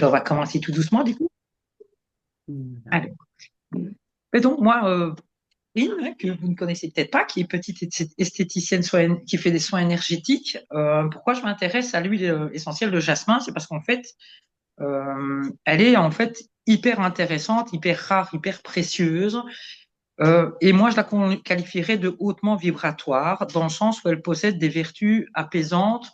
On va commencer tout doucement, du coup. Voilà. Alors, et donc, moi, Lynn, hein, que vous ne connaissez peut-être pas, qui est petite esthéticienne qui fait des soins énergétiques. Pourquoi je m'intéresse à l'huile essentielle de jasmin? C'est parce qu'en fait, elle est en fait hyper intéressante, hyper rare, hyper précieuse. Et moi, je la qualifierais de hautement vibratoire, dans le sens où elle possède des vertus apaisantes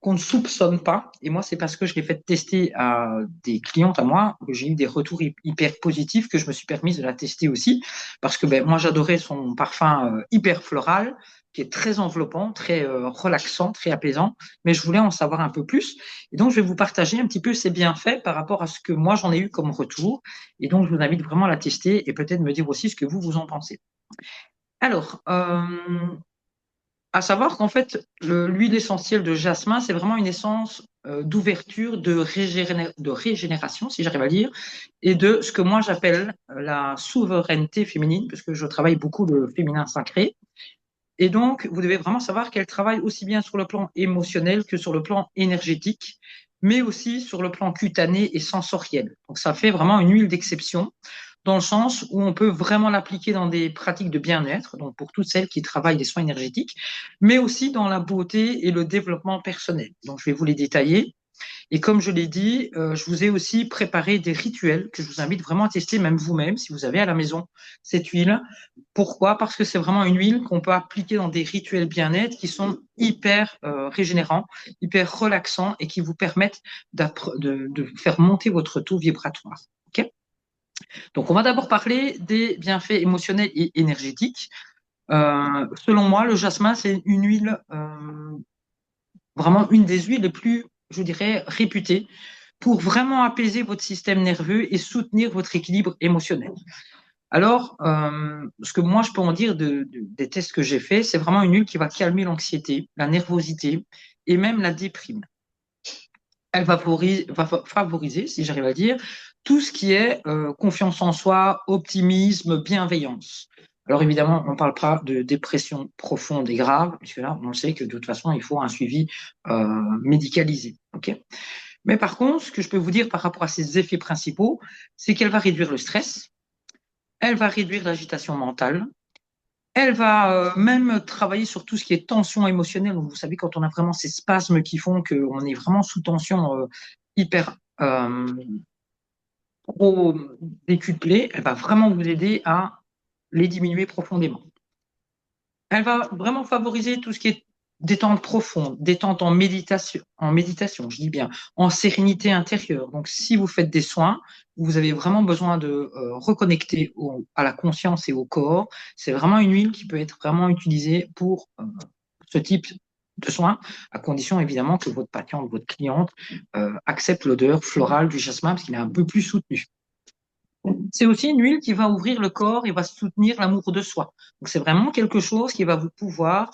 qu'on ne soupçonne pas. Et moi, c'est parce que je l'ai fait tester à des clientes à moi, que j'ai eu des retours hyper positifs, que je me suis permise de la tester aussi. Parce que ben, moi, j'adorais son parfum hyper floral, qui est très enveloppant, très relaxant, très apaisant. Mais je voulais en savoir un peu plus. Et donc, je vais vous partager un petit peu ses bienfaits par rapport à ce que moi, j'en ai eu comme retour. Et donc, je vous invite vraiment à la tester et peut-être me dire aussi ce que vous en pensez. Alors, à savoir qu'en fait, l'huile essentielle de jasmin, c'est vraiment une essence d'ouverture, de régénération, si j'arrive à dire, et de ce que moi j'appelle la souveraineté féminine, parce que je travaille beaucoup le féminin sacré. Et donc, vous devez vraiment savoir qu'elle travaille aussi bien sur le plan émotionnel que sur le plan énergétique, mais aussi sur le plan cutané et sensoriel. Donc, ça fait vraiment une huile d'exception dans le sens où on peut vraiment l'appliquer dans des pratiques de bien-être, donc pour toutes celles qui travaillent les soins énergétiques, mais aussi dans la beauté et le développement personnel. Donc, je vais vous les détailler. Et comme je l'ai dit, je vous ai aussi préparé des rituels que je vous invite vraiment à tester, même vous-même, si vous avez à la maison cette huile. Pourquoi? Parce que c'est vraiment une huile qu'on peut appliquer dans des rituels bien-être qui sont hyper régénérants, hyper relaxants et qui vous permettent de faire monter votre taux vibratoire. Okay. Donc, on va d'abord parler des bienfaits émotionnels et énergétiques. Selon moi, le jasmin, c'est une huile, vraiment une des huiles les plus, je dirais, réputées pour vraiment apaiser votre système nerveux et soutenir votre équilibre émotionnel. Alors, ce que moi je peux en dire des tests que j'ai faits, c'est vraiment une huile qui va calmer l'anxiété, la nervosité et même la déprime. Elle va favoriser, si j'arrive à dire, tout ce qui est confiance en soi, optimisme, bienveillance. Alors évidemment, on ne parle pas de dépression profonde et grave, puisque là, on sait que de toute façon, il faut un suivi médicalisé. Okay. Mais par contre, ce que je peux vous dire par rapport à ses effets principaux, c'est qu'elle va réduire le stress, elle va réduire l'agitation mentale, elle va même travailler sur tout ce qui est tension émotionnelle. Donc, vous savez, quand on a vraiment ces spasmes qui font qu'on est vraiment sous tension hyper trop décuplée, elle va vraiment vous aider à les diminuer profondément. Elle va vraiment favoriser tout ce qui est détente profonde, détente en méditation, je dis bien, en sérénité intérieure. Donc, si vous faites des soins, vous avez vraiment besoin de reconnecter à la conscience et au corps. C'est vraiment une huile qui peut être vraiment utilisée pour ce type de soins, à condition évidemment que votre patiente, votre cliente accepte l'odeur florale du jasmin parce qu'il est un peu plus soutenu. C'est aussi une huile qui va ouvrir le corps et va soutenir l'amour de soi. Donc c'est vraiment quelque chose qui va vous pouvoir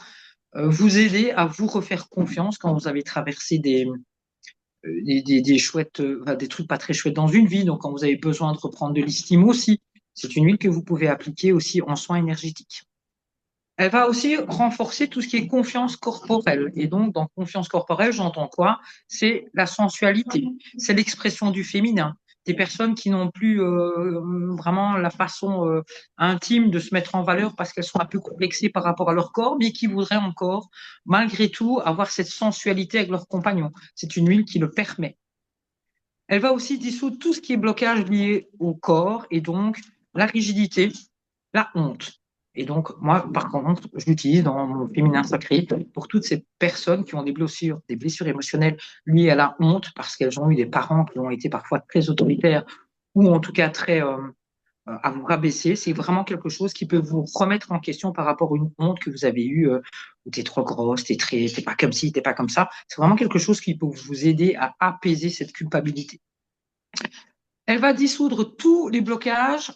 vous aider à vous refaire confiance quand vous avez traversé des chouettes, des trucs pas très chouettes dans une vie. Donc quand vous avez besoin de reprendre de l'estime aussi, c'est une huile que vous pouvez appliquer aussi en soins énergétiques. Elle va aussi renforcer tout ce qui est confiance corporelle. Et donc, dans confiance corporelle, j'entends quoi? C'est la sensualité, c'est l'expression du féminin. Des personnes qui n'ont plus vraiment la façon intime de se mettre en valeur parce qu'elles sont un peu complexées par rapport à leur corps, mais qui voudraient encore, malgré tout, avoir cette sensualité avec leur compagnon. C'est une huile qui le permet. Elle va aussi dissoudre tout ce qui est blocage lié au corps et donc la rigidité, la honte. Et donc, moi, par contre, je l'utilise dans mon féminin sacré pour toutes ces personnes qui ont des blessures émotionnelles liées à la honte parce qu'elles ont eu des parents qui ont été parfois très autoritaires ou en tout cas très à vous rabaisser. C'est vraiment quelque chose qui peut vous remettre en question par rapport à une honte que vous avez eue, où t'es trop grosse, t'es pas comme ci, t'es pas comme ça. C'est vraiment quelque chose qui peut vous aider à apaiser cette culpabilité. Elle va dissoudre tous les blocages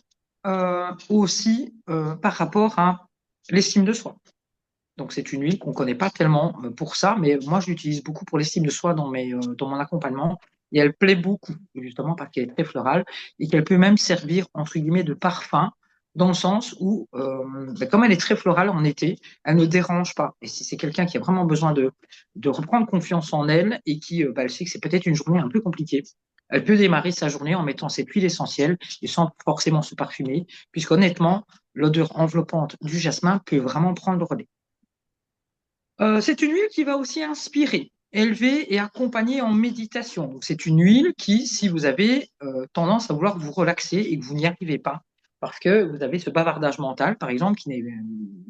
aussi par rapport à l'estime de soi. Donc c'est une huile qu'on ne connaît pas tellement pour ça, mais moi je l'utilise beaucoup pour l'estime de soi dans mon accompagnement. Et elle plaît beaucoup, justement parce qu'elle est très florale et qu'elle peut même servir, entre guillemets, de parfum, dans le sens où, comme elle est très florale en été, elle ne dérange pas. Et si c'est quelqu'un qui a vraiment besoin de reprendre confiance en elle et qui elle sait que c'est peut-être une journée un peu compliquée, Elle peut démarrer sa journée en mettant cette huile essentielle et sans forcément se parfumer, puisqu'honnêtement, l'odeur enveloppante du jasmin peut vraiment prendre le relais. C'est une huile qui va aussi inspirer, élever et accompagner en méditation. Donc, c'est une huile qui, si vous avez tendance à vouloir vous relaxer et que vous n'y arrivez pas, parce que vous avez ce bavardage mental, par exemple, qui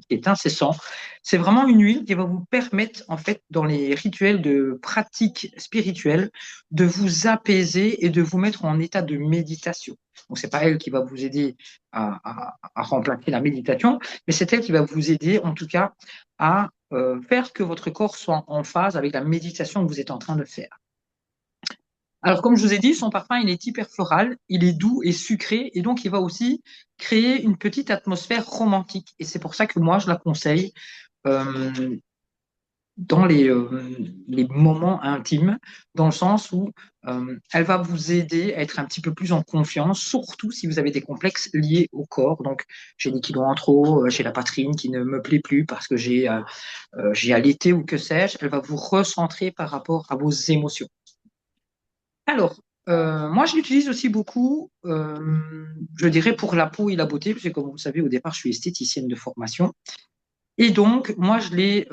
est incessant, c'est vraiment une huile qui va vous permettre, en fait, dans les rituels de pratique spirituelle, de vous apaiser et de vous mettre en état de méditation. Donc, c'est pas elle qui va vous aider à remplacer la méditation, mais c'est elle qui va vous aider, en tout cas, à faire que votre corps soit en phase avec la méditation que vous êtes en train de faire. Alors, comme je vous ai dit, son parfum, il est hyper floral, il est doux et sucré, et donc il va aussi créer une petite atmosphère romantique. Et c'est pour ça que moi, je la conseille euh, dans les moments intimes, dans le sens où elle va vous aider à être un petit peu plus en confiance, surtout si vous avez des complexes liés au corps. Donc, j'ai des kilos en trop, j'ai la poitrine qui ne me plaît plus parce que j'ai allaité ou que sais-je. Elle va vous recentrer par rapport à vos émotions. Alors, moi, je l'utilise aussi beaucoup, je dirais, pour la peau et la beauté, parce que comme vous le savez, au départ, je suis esthéticienne de formation. Et donc, moi, je l'ai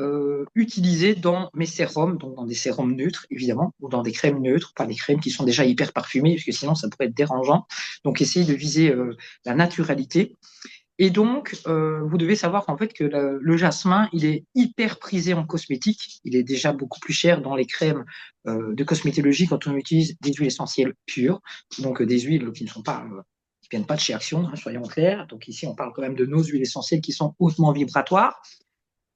utilisé dans mes sérums, donc dans des sérums neutres, évidemment, ou dans des crèmes neutres, pas des crèmes qui sont déjà hyper parfumées, parce que sinon, ça pourrait être dérangeant. Donc, essayez de viser la naturalité. Et donc, vous devez savoir en fait que le jasmin, il est hyper prisé en cosmétique. Il est déjà beaucoup plus cher dans les crèmes de cosmétologie quand on utilise des huiles essentielles pures, donc des huiles qui ne sont pas, qui viennent pas de chez Action, hein, soyons clairs. Donc ici, on parle quand même de nos huiles essentielles qui sont hautement vibratoires.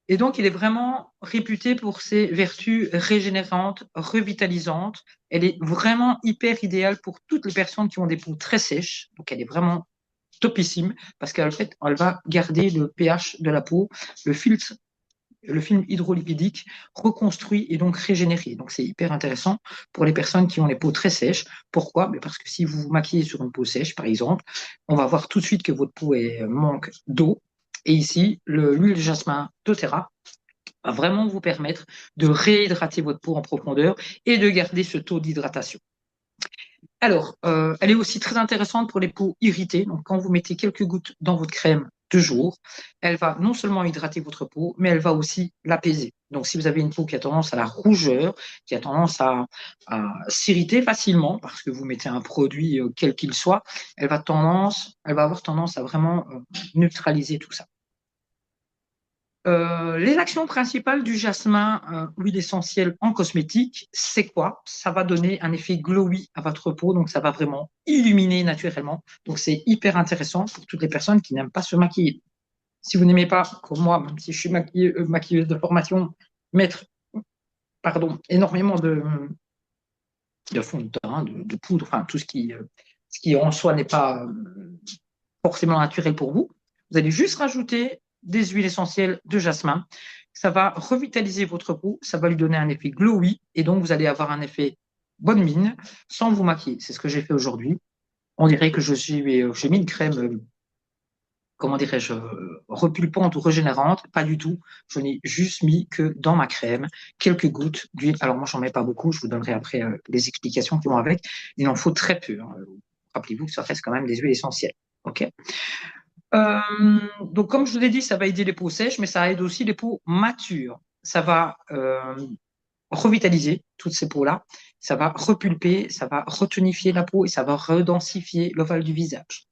Et donc, il est vraiment réputé pour ses vertus régénérantes, revitalisantes. Elle est vraiment hyper idéale pour toutes les personnes qui ont des peaux très sèches. Donc, elle est vraiment topissime parce qu'en fait, elle va garder le pH de la peau, le filtre, le film hydrolipidique reconstruit et donc régénéré. Donc, c'est hyper intéressant pour les personnes qui ont les peaux très sèches. Pourquoi? Parce que si vous vous maquillez sur une peau sèche, par exemple, on va voir tout de suite que votre peau manque d'eau. Et ici, l'huile de jasmin doTERRA va vraiment vous permettre de réhydrater votre peau en profondeur et de garder ce taux d'hydratation. Alors, elle est aussi très intéressante pour les peaux irritées. Donc, quand vous mettez quelques gouttes dans votre crème de jour, elle va non seulement hydrater votre peau, mais elle va aussi l'apaiser. Donc, si vous avez une peau qui a tendance à la rougeur, qui a tendance à s'irriter facilement parce que vous mettez un produit quel qu'il soit, elle va avoir tendance à vraiment neutraliser tout ça. Les actions principales du jasmin, huile essentielle en cosmétique, c'est quoi? Ça va donner un effet glowy à votre peau, donc ça va vraiment illuminer naturellement. Donc c'est hyper intéressant pour toutes les personnes qui n'aiment pas se maquiller. Si vous n'aimez pas, comme moi, même si je suis maquilleuse de formation, mettre, pardon, énormément de fond de teint, de poudre, enfin tout ce qui en soi n'est pas forcément naturel pour vous, vous allez juste rajouter des huiles essentielles de jasmin. Ça va revitaliser votre peau, ça va lui donner un effet glowy et donc vous allez avoir un effet bonne mine sans vous maquiller. C'est ce que j'ai fait aujourd'hui. On dirait que j'ai mis une crème, comment dirais-je, repulpante ou régénérante. Pas du tout. Je n'ai juste mis que dans ma crème quelques gouttes d'huile. Alors moi, j'en mets pas beaucoup. Je vous donnerai après les explications qui vont avec. Il en faut très peu, hein. Rappelez-vous que ça reste quand même des huiles essentielles. OK? Donc, comme je vous l'ai dit, ça va aider les peaux sèches, mais ça aide aussi les peaux matures. Ça va revitaliser toutes ces peaux-là. Ça va repulper, ça va retonifier la peau et ça va redensifier l'ovale du visage.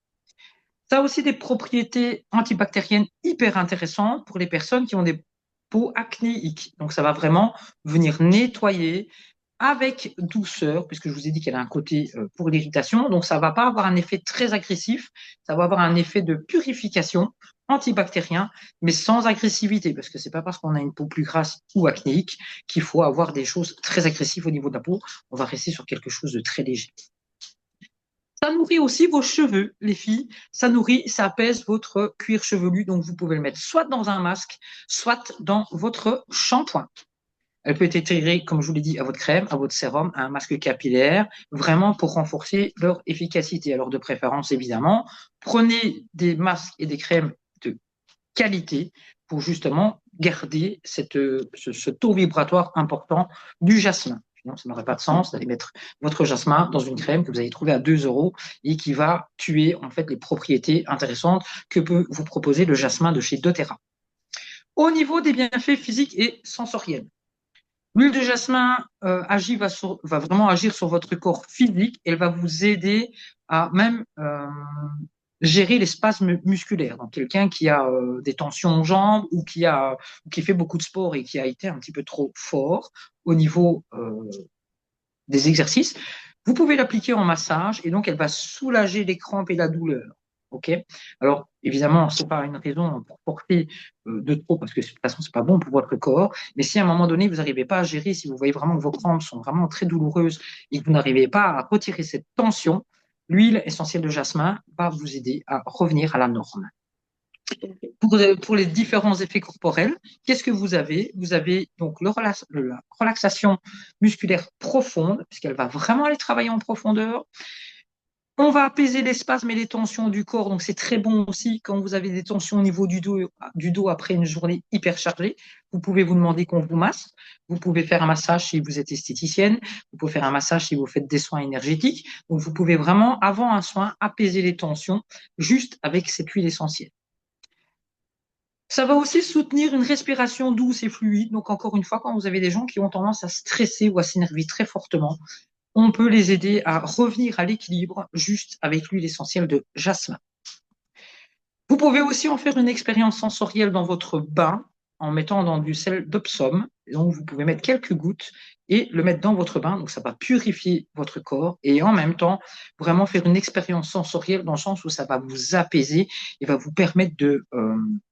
Ça a aussi des propriétés antibactériennes hyper intéressantes pour les personnes qui ont des peaux acnéiques. Donc, ça va vraiment venir nettoyer avec douceur, puisque je vous ai dit qu'elle a un côté pour l'irritation. Donc, ça ne va pas avoir un effet très agressif. Ça va avoir un effet de purification antibactérien, mais sans agressivité, parce que c'est pas parce qu'on a une peau plus grasse ou acnéique qu'il faut avoir des choses très agressives au niveau de la peau. On va rester sur quelque chose de très léger. Ça nourrit aussi vos cheveux, les filles. Ça nourrit, ça apaise votre cuir chevelu. Donc, vous pouvez le mettre soit dans un masque, soit dans votre shampoing. Elle peut être intégrée, comme je vous l'ai dit, à votre crème, à votre sérum, à un masque capillaire, vraiment pour renforcer leur efficacité. Alors, de préférence, évidemment, prenez des masques et des crèmes de qualité pour justement garder ce taux vibratoire important du jasmin. Sinon, ça n'aurait pas de sens d'aller mettre votre jasmin dans une crème que vous allez trouver à 2 euros et qui va tuer en fait les propriétés intéressantes que peut vous proposer le jasmin de chez doTERRA. Au niveau des bienfaits physiques et sensoriels, l'huile de jasmin va vraiment agir sur votre corps physique. Elle va vous aider à même gérer les spasmes musculaires. Donc, quelqu'un qui a des tensions aux jambes ou qui fait beaucoup de sport et qui a été un petit peu trop fort au niveau des exercices, vous pouvez l'appliquer en massage et donc elle va soulager les crampes et la douleur. Ok. Alors évidemment, c'est pas une raison pour porter de trop parce que de toute façon c'est pas bon pour votre corps. Mais si à un moment donné vous n'arrivez pas à gérer, si vous voyez vraiment que vos crampes sont vraiment très douloureuses et que vous n'arrivez pas à retirer cette tension, l'huile essentielle de jasmin va vous aider à revenir à la norme. Pour les différents effets corporels, qu'est-ce que vous avez? Vous avez donc la relaxation musculaire profonde, puisqu'elle va vraiment aller travailler en profondeur. On va apaiser les spasmes et les tensions du corps, donc c'est très bon aussi quand vous avez des tensions au niveau du dos après une journée hyper chargée. Vous pouvez vous demander qu'on vous masse. Vous pouvez faire un massage si vous êtes esthéticienne. Vous pouvez faire un massage si vous faites des soins énergétiques. Donc vous pouvez vraiment, avant un soin, apaiser les tensions juste avec cette huile essentielle. Ça va aussi soutenir une respiration douce et fluide. Donc, encore une fois, quand vous avez des gens qui ont tendance à stresser ou à s'énerver très fortement, on peut les aider à revenir à l'équilibre juste avec l'huile essentielle de jasmin. Vous pouvez aussi en faire une expérience sensorielle dans votre bain en mettant dans du sel d'Opsom. Donc, vous pouvez mettre quelques gouttes et le mettre dans votre bain. Donc, ça va purifier votre corps et en même temps, vraiment faire une expérience sensorielle dans le sens où ça va vous apaiser et va vous permettre de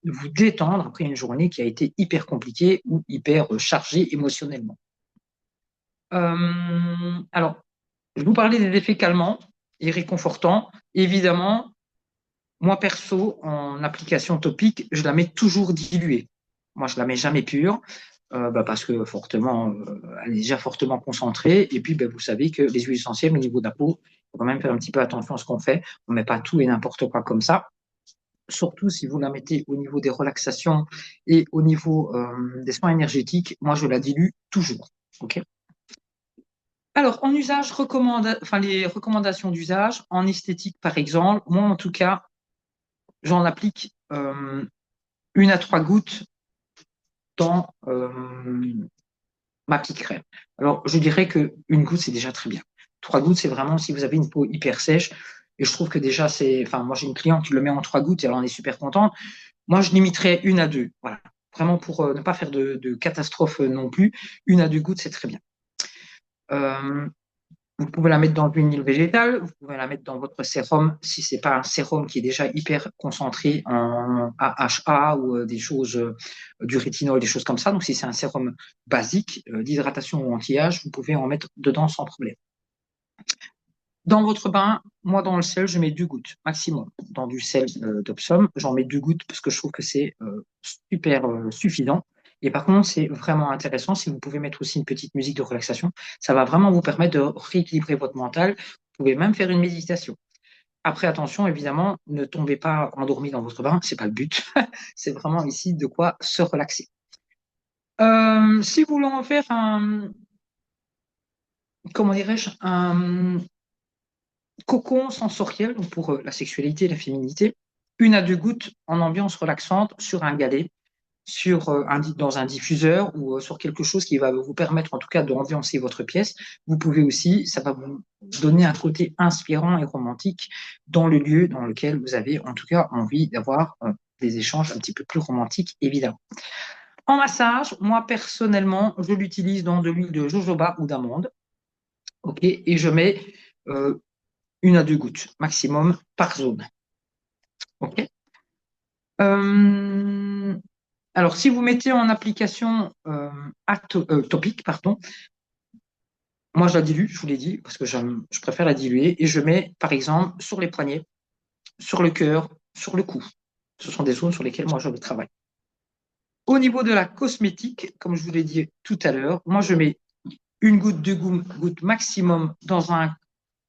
vous détendre après une journée qui a été hyper compliquée ou hyper chargée émotionnellement. Alors, je vous parlais des effets calmants et réconfortants. Évidemment, moi, perso, en application topique, je la mets toujours diluée. Moi, je la mets jamais pure parce que elle est déjà fortement concentrée. Et puis, vous savez que les huiles essentielles, au niveau de la peau, il faut quand même faire un petit peu attention à ce qu'on fait. On ne met pas tout et n'importe quoi comme ça. Surtout si vous la mettez au niveau des relaxations et au niveau des soins énergétiques, moi, je la dilue toujours. OK. Alors, en usage, les recommandations d'usage, en esthétique, par exemple, moi, en tout cas, j'en applique 1 à 3 gouttes dans ma petite crème. Alors, je dirais qu'une goutte, c'est déjà très bien. 3 gouttes, c'est vraiment si vous avez une peau hyper sèche. Et je trouve que déjà, moi, j'ai une cliente qui le met en 3 gouttes et elle en est super contente. Moi, je limiterais 1 à 2. Voilà. Vraiment pour ne pas faire de catastrophe non plus. 1 à 2 gouttes, c'est très bien. Vous pouvez la mettre dans une huile végétale, vous pouvez la mettre dans votre sérum si ce n'est pas un sérum qui est déjà hyper concentré en AHA ou des choses, du rétinol, des choses comme ça. Donc, si c'est un sérum basique d'hydratation ou anti-âge, vous pouvez en mettre dedans sans problème. Dans votre bain, moi, dans le sel, je mets 2 gouttes maximum. Dans du sel d'Opsom, j'en mets 2 gouttes parce que je trouve que c'est super suffisant. Et par contre, c'est vraiment intéressant si vous pouvez mettre aussi une petite musique de relaxation. Ça va vraiment vous permettre de rééquilibrer votre mental. Vous pouvez même faire une méditation. Après, attention, évidemment, ne tombez pas endormi dans votre bain. C'est pas le but. C'est vraiment ici de quoi se relaxer. Si vous voulez en faire comment dirais-je, un cocon sensoriel donc pour la sexualité et la féminité, 1 à 2 gouttes en ambiance relaxante sur un galet, dans un diffuseur ou sur quelque chose qui va vous permettre en tout cas d'ambiancer votre pièce. Vous pouvez aussi, ça va vous donner un côté inspirant et romantique dans le lieu dans lequel vous avez en tout cas envie d'avoir des échanges un petit peu plus romantiques, évidemment. En massage, moi personnellement, je l'utilise dans de l'huile de jojoba ou d'amande. Ok, et je mets 1 à 2 gouttes maximum par zone. Ok. Alors, si vous mettez en application topique, pardon, moi je la dilue, je vous l'ai dit, parce que je préfère la diluer, et je mets, par exemple, sur les poignets, sur le cœur, sur le cou. Ce sont des zones sur lesquelles moi je travaille. Au niveau de la cosmétique, comme je vous l'ai dit tout à l'heure, moi je mets 1 goutte, 2 gouttes maximum dans un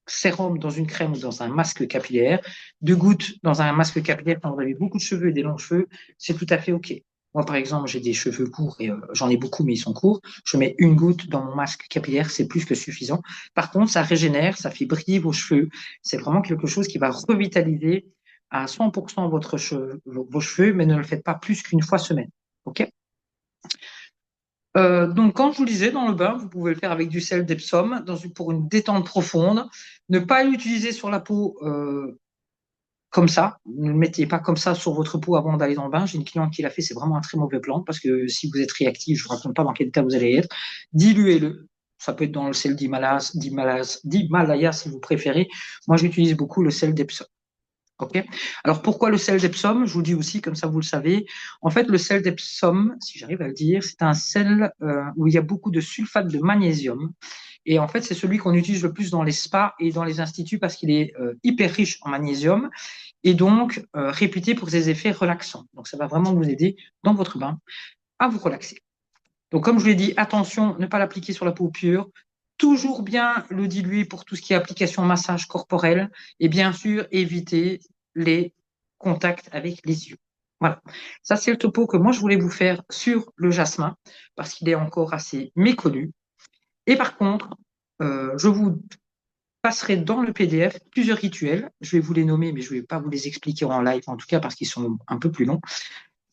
sérum, dans une crème ou dans un masque capillaire. 2 gouttes dans un masque capillaire quand vous avez beaucoup de cheveux et des longs cheveux, c'est tout à fait OK. Moi, par exemple, j'ai des cheveux courts et j'en ai beaucoup, mais ils sont courts. Je mets une goutte dans mon masque capillaire, c'est plus que suffisant. Par contre, ça régénère, ça fait briller vos cheveux. C'est vraiment quelque chose qui va revitaliser à 100% vos cheveux, mais ne le faites pas plus qu'une fois semaine. OK? Donc, quand je vous disais dans le bain, vous pouvez le faire avec du sel d'Epsom pour une détente profonde. Ne pas l'utiliser sur la peau comme ça. Ne le mettez pas comme ça sur votre peau avant d'aller dans le bain. J'ai une cliente qui l'a fait, c'est vraiment un très mauvais plan parce que si vous êtes réactif, je ne vous raconte pas dans quel état vous allez être. Diluez-le. Ça peut être dans le sel d'Himalaya si vous préférez. Moi, j'utilise beaucoup le sel d'Epsom. OK. Alors, pourquoi le sel d'Epsom? Je vous dis aussi, comme ça vous le savez. En fait, le sel d'Epsom, si j'arrive à le dire, c'est un sel où il y a beaucoup de sulfate de magnésium. Et en fait, c'est celui qu'on utilise le plus dans les spas et dans les instituts parce qu'il est hyper riche en magnésium et donc réputé pour ses effets relaxants. Donc, ça va vraiment vous aider dans votre bain à vous relaxer. Donc, comme je vous l'ai dit, attention, ne pas l'appliquer sur la peau pure. Toujours bien le diluer pour tout ce qui est application massage corporel. Et bien sûr, éviter les contacts avec les yeux. Voilà. Ça, c'est le topo que moi, je voulais vous faire sur le jasmin parce qu'il est encore assez méconnu. Et par contre, je vous passerai dans le PDF plusieurs rituels. Je vais vous les nommer, mais je ne vais pas vous les expliquer en live, en tout cas parce qu'ils sont un peu plus longs.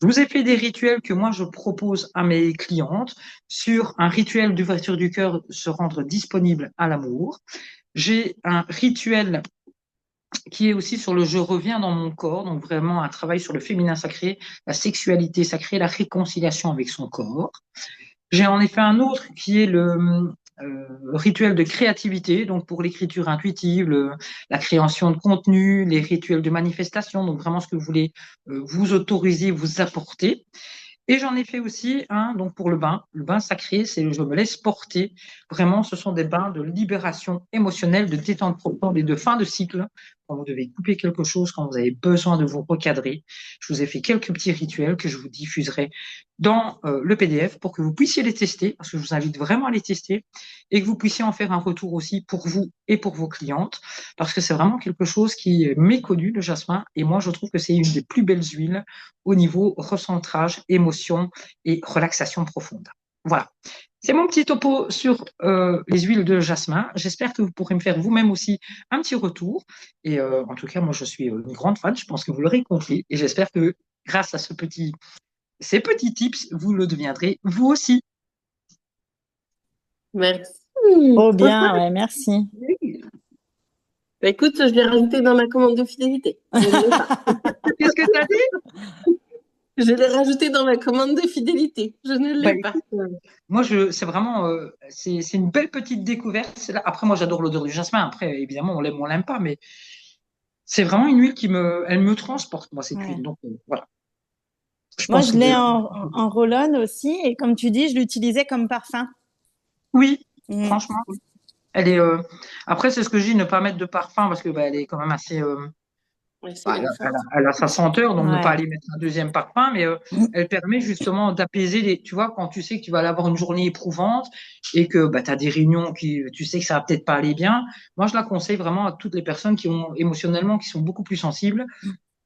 Je vous ai fait des rituels que moi je propose à mes clientes sur un rituel d'ouverture du cœur, se rendre disponible à l'amour. J'ai un rituel qui est aussi sur le je reviens dans mon corps, donc vraiment un travail sur le féminin sacré, la sexualité sacrée, la réconciliation avec son corps. J'ai en effet un autre qui est le rituel de créativité, donc pour l'écriture intuitive, la création de contenu, les rituels de manifestation, donc vraiment ce que vous voulez vous autoriser, vous apporter. Et j'en ai fait aussi un donc pour le bain sacré, c'est je me laisse porter. Vraiment, ce sont des bains de libération émotionnelle, de détente profonde et de fin de cycle. Quand vous devez couper quelque chose, quand vous avez besoin de vous recadrer, je vous ai fait quelques petits rituels que je vous diffuserai dans le PDF pour que vous puissiez les tester, parce que je vous invite vraiment à les tester et que vous puissiez en faire un retour aussi pour vous et pour vos clientes, parce que c'est vraiment quelque chose qui est méconnu, le jasmin, et moi je trouve que c'est une des plus belles huiles au niveau recentrage, émotion et relaxation profonde. Voilà. C'est mon petit topo sur les huiles de jasmin. J'espère que vous pourrez me faire vous-même aussi un petit retour. Et en tout cas, moi, je suis une grande fan. Je pense que vous l'aurez compris. Et j'espère que grâce à ces petits tips, vous le deviendrez vous aussi. Merci. Oh Trop bien, chouette. ouais, merci. Bah, écoute, je l'ai rajouté dans ma commande de fidélité. Je ne l'ai pas. Qu'est-ce que tu as dit? Je l'ai rajouté dans ma commande de fidélité. Je ne Bah, l'ai pas. écoute, moi, c'est vraiment, c'est une belle petite découverte. Après, moi, j'adore l'odeur du jasmin. Après, évidemment, on l'aime ou on l'aime pas, mais c'est vraiment une huile elle me transporte, moi, cette Ouais. huile. Donc, voilà. Je Moi, pense je que l'ai en roll-on aussi, et comme tu dis, je l'utilisais comme parfum. oui, Mm. franchement, oui. Elle est, après, c'est ce que je dis, ne pas mettre de parfum parce que, bah, elle est quand même assez, Ouais, c'est bah, bien fort. elle a sa senteur, donc ne pas Ouais. aller mettre un deuxième parfum, mais elle permet justement d'apaiser tu vois, quand tu sais que tu vas aller avoir une journée éprouvante et que bah, tu as des réunions tu sais que ça va peut-être pas aller bien. Moi, je la conseille vraiment à toutes les personnes qui ont émotionnellement, qui sont beaucoup plus sensibles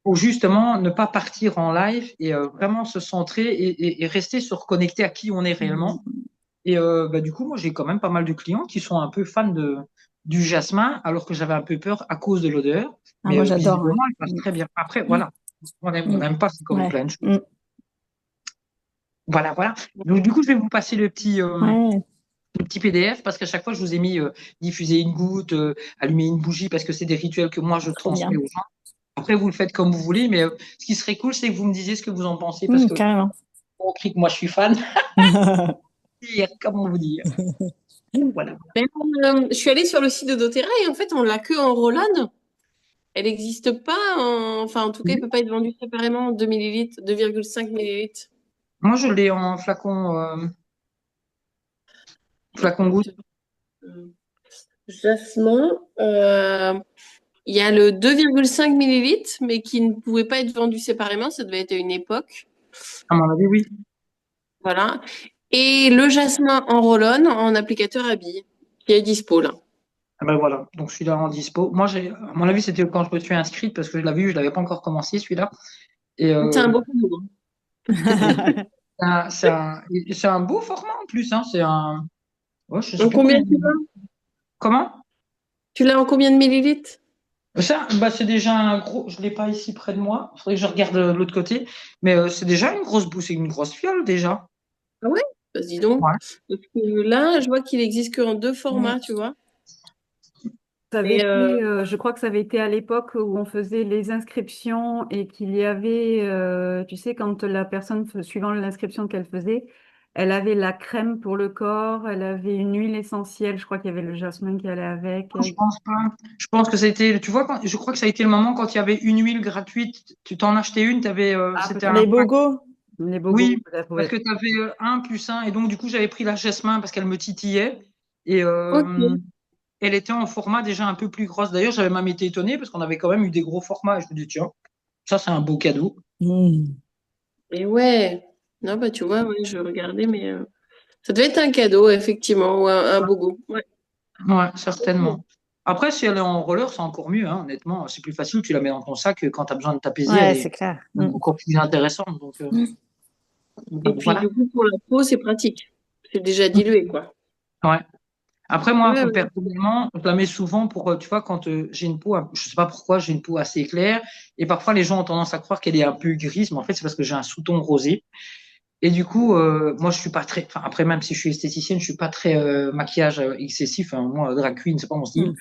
pour justement ne pas partir en live et vraiment se centrer et rester se reconnecter à qui on est réellement. Et bah, du coup, moi, j'ai quand même pas mal de clients qui sont un peu fans du jasmin, alors que j'avais un peu peur à cause de l'odeur. Ah, Mais moi, j'adore. Ouais. visiblement, elle passe très bien. Après, voilà, on aime, on Mm. n'aime pas, c'est comme Ouais. plein de choses. Mm. Voilà, voilà. Donc, du coup, je vais vous passer Ouais. le petit PDF parce qu'à chaque fois, je vous ai mis diffuser une goutte, allumer une bougie parce que c'est des rituels que moi, je Trop bien. transmets aux gens. Après, vous le faites comme vous voulez, mais ce qui serait cool, c'est que vous me disiez ce que vous en pensez parce que Carrément. on crie que moi, je suis fan. Comment vous dire? Voilà. Mais, je suis allée sur le site de doTERRA et en fait, on l'a que en roll-on. Elle n'existe pas Enfin, en tout cas, il ne peut pas être vendu séparément en 2 millilitres, 2,5 millilitres. Moi, je l'ai en flacon goutte. Écoute, euh, jasmin, il y a le 2,5 millilitres, mais qui ne pouvait pas être vendu séparément. Ça devait être à une époque. À mon avis, oui. Voilà. Et le jasmin en roll-on, en applicateur à billes, qui est dispo là. Ah ben voilà, donc celui-là en dispo. Moi, à mon avis, c'était quand je me suis inscrite parce que je l'avais vu, je l'avais pas encore commencé celui-là. Et C'est un beau cadeau. C'est un beau format en plus. Hein. C'est un. Ouais, je sais En plus combien. combien tu l'as? Comment? Tu l'as en combien de millilitres? Ça, bah, c'est déjà un gros. Je l'ai pas ici près de moi. Il faudrait que je regarde de l'autre côté. Mais c'est déjà une grosse bousse, c'est une grosse fiole déjà. Ah ouais? Bah, dis donc. Ouais. Parce que là, je vois qu'il existe qu'en deux formats, tu vois. Ça avait Et été, je crois que ça avait été à l'époque où on faisait les inscriptions et qu'il y avait, tu sais, quand la personne, suivant l'inscription qu'elle faisait, elle avait la crème pour le corps, elle avait une huile essentielle, je crois qu'il y avait le jasmin qui allait avec. Je pense pas. Je pense que ça a été. Tu vois, je crois que ça a été le moment quand il y avait une huile gratuite. Tu t'en achetais une, Ah, c'était peut-être. un Les pack. bogos. Les bogos, Oui, peut-être, parce ouais. que tu avais un plus un. Et donc, du coup, j'avais pris la jasmin parce qu'elle me titillait. Et ok. elle était en format déjà un peu plus grosse. D'ailleurs, j'avais même été étonné parce qu'on avait quand même eu des gros formats. Et je me dis, tiens, ça, c'est un beau cadeau. Mm. Et ouais. Non, bah tu vois, ouais, je regardais, mais ça devait être un cadeau, effectivement, ou un bogo. Ouais. Ouais, Ok. certainement. Après, si elle est en roller, c'est encore mieux, hein, honnêtement. C'est plus facile, tu la mets dans ton sac quand tu as besoin de t'apaiser, elle Ouais, est c'est clair. Mm. encore plus intéressante. Donc, Et bon, puis, voilà. du coup, pour la peau, c'est pratique. C'est déjà dilué, quoi. Ouais. Après, moi, Ouais, ouais. personnellement, je la mets souvent pour, tu vois, quand j'ai une peau, je sais pas pourquoi, j'ai une peau assez claire. Et parfois, les gens ont tendance à croire qu'elle est un peu grise, mais en fait, c'est parce que j'ai un sous-ton rosé. Et du coup, moi, je suis pas très, enfin, après, même si je suis esthéticienne, je suis pas très maquillage excessif. Hein. Moi, drag queen, c'est pas mon style. Mm.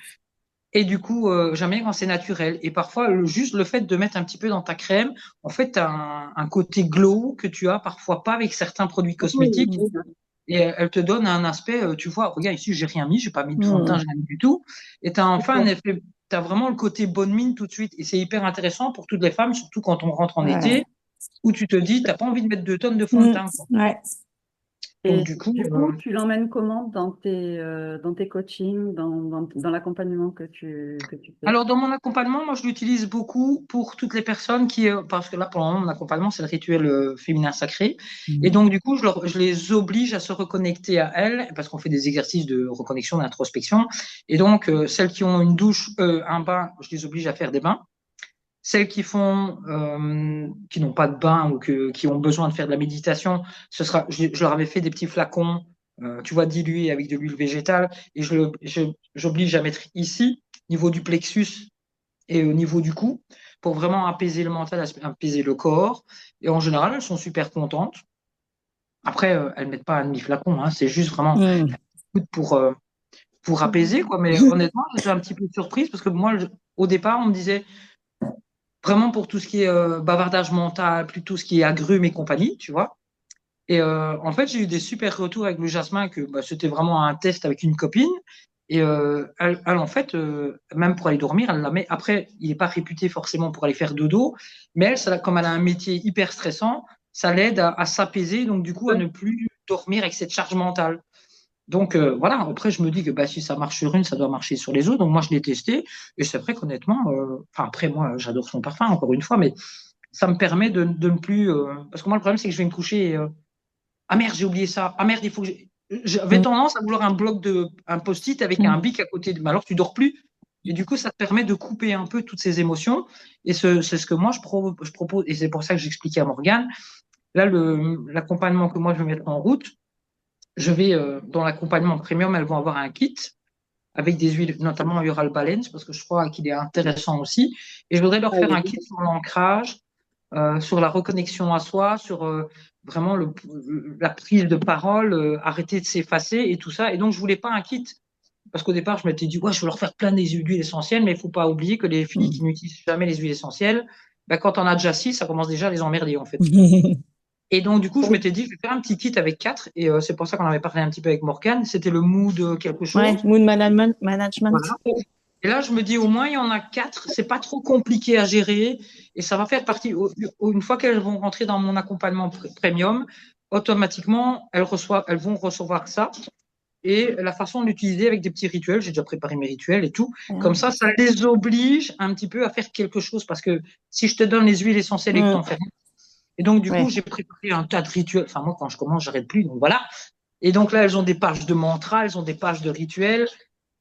Et du coup, j'aime bien quand c'est naturel. Et parfois, juste le fait de mettre un petit peu dans ta crème, en fait, tu as un côté glow que tu as parfois pas avec certains produits Oui, cosmétiques. Mm. Et elle te donne un aspect, tu vois, regarde ici, j'ai rien mis, j'ai pas mis de fond de teint, Mm. j'ai rien mis du tout. Et tu as c'est enfin ça. un effet, tu as vraiment le côté bonne mine tout de suite. Et c'est hyper intéressant pour toutes les femmes, surtout quand on rentre en Ouais. été, où tu te dis, t'as pas envie de mettre 2 tonnes de fond de Mm. teint, quoi. Ouais. Donc, Et du coup, du coup, tu l'emmènes comment dans tes coachings, dans l'accompagnement que tu fais? alors, dans mon accompagnement, moi, je l'utilise beaucoup pour toutes les personnes qui, parce que là, pour le moment, mon accompagnement, c'est le rituel féminin sacré. Et Mhm. donc, du coup, je les oblige à se reconnecter à elles, parce qu'on fait des exercices de reconnexion, d'introspection. Et donc, celles qui ont une douche, un bain, je les oblige à faire des bains. Celles qui n'ont pas de bain ou qui ont besoin de faire de la méditation, je leur avais fait des petits flacons, tu vois, dilués avec de l'huile végétale, et j'oblige à mettre ici, au niveau du plexus et au niveau du cou, pour vraiment apaiser le mental, apaiser le corps. Et en général, elles sont super contentes. Après, elles mettent pas un demi-flacon, hein, c'est juste vraiment Mm. pour apaiser, quoi. Mais honnêtement, j'étais un petit peu surprise parce que moi, au départ, on me disait vraiment pour tout ce qui est bavardage mental, plutôt ce qui est agrumes et compagnie, tu vois. Et en fait, j'ai eu des super retours avec le jasmin que bah, c'était vraiment un test avec une copine. Et en fait, même pour aller dormir, elle la met. Après, il n'est pas réputé forcément pour aller faire dodo, mais elle, comme elle a un métier hyper stressant, ça l'aide à s'apaiser, donc du coup à Ouais. ne plus dormir avec cette charge mentale. Donc voilà, après je me dis que bah, si ça marche sur une, ça doit marcher sur les autres. Donc moi je l'ai testé et c'est vrai qu'honnêtement, enfin après moi j'adore son parfum encore une fois, mais ça me permet de ne plus parce que moi le problème c'est que je vais me coucher et, ah merde j'ai oublié ça, ah merde il faut que j'avais Mm. tendance à vouloir un post-it avec un Mm. bic à côté, mais alors tu dors plus et du coup ça te permet de couper un peu toutes ces émotions et c'est ce que moi je propose et c'est pour ça que j'expliquais à Morgane. Là l'accompagnement que moi je vais mettre en route, je vais dans l'accompagnement premium, elles vont avoir un kit avec des huiles, notamment Ural Balance, parce que je crois qu'il est intéressant aussi. Et je voudrais leur Ah, faire il est un bien. kit sur l'ancrage, sur la reconnexion à soi, sur vraiment la prise de parole, arrêter de s'effacer et tout ça. Et donc, je voulais pas un kit, parce qu'au départ, je m'étais dit, ouais, je veux leur faire plein des huiles essentielles, mais il faut pas oublier que les filles qui n'utilisent jamais les huiles essentielles, ben, quand on a déjà 6, ça commence déjà à les emmerder, en fait. Mm. Et donc, du coup, je m'étais dit, je vais faire un petit kit avec 4, et c'est pour ça qu'on avait parlé un petit peu avec Morgane. C'était le mood quelque Ouais, chose. mood management. Voilà. Et là, je me dis, au moins, il y en a 4. C'est pas trop compliqué à gérer. Et ça va faire partie, une fois qu'elles vont rentrer dans mon accompagnement premium, automatiquement, elles vont recevoir ça. Et la façon de l'utiliser avec des petits rituels, j'ai déjà préparé mes rituels et tout. Comme ça les oblige un petit peu à faire quelque chose. Parce que si je te donne les huiles essentielles et que tu en Mm. fais rien, et donc, du coup, Ouais. j'ai préparé un tas de rituels. Enfin, moi, quand je commence, j'arrête plus. Donc, voilà. Et donc là, elles ont des pages de mantras, elles ont des pages de rituels.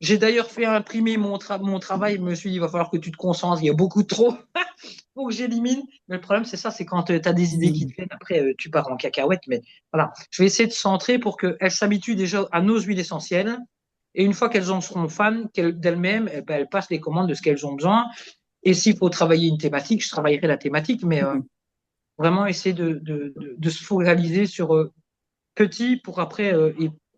J'ai d'ailleurs fait imprimer mon travail. Je me suis dit, il va falloir que tu te concentres. Il y a beaucoup trop. faut que j'élimine. Mais le problème, c'est ça, c'est quand tu as des idées qui te viennent, après, tu pars en cacahuète. Mais voilà, je vais essayer de centrer pour qu'elles s'habituent déjà à nos huiles essentielles. Et une fois qu'elles en seront fans d'elles-mêmes, eh ben, elles passent les commandes de ce qu'elles ont besoin. Et s'il faut travailler une thématique, je travaillerai la thématique, mais vraiment essayer de se focaliser sur petit pour après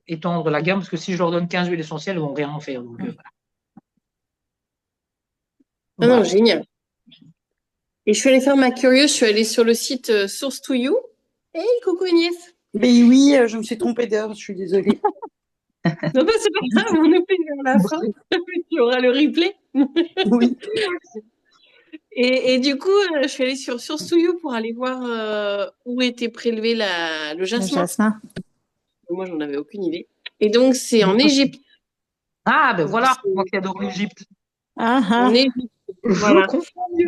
étendre la gamme, parce que si je leur donne 15 huiles essentielles, elles vont rien en faire. Donc, Ah non, voilà. génial. Et je suis allée faire ma curieuse, je suis allée sur le site Source to You. Hey, coucou Agnès. Mais oui, je me suis trompée d'heure, je suis désolée. Non, bah, c'est pas grave, on est plus vers la fin. Tu auras le replay. Oui. Et du coup, je suis allée sur Source to You pour aller voir où était prélevé le Le jasmin. jasmin. Moi, j'en avais aucune idée. Et donc, c'est en Égypte. Ah, ben voilà, moi qui adore l'Égypte. Ah, En ah. Égypte, Je voilà. confonds mieux.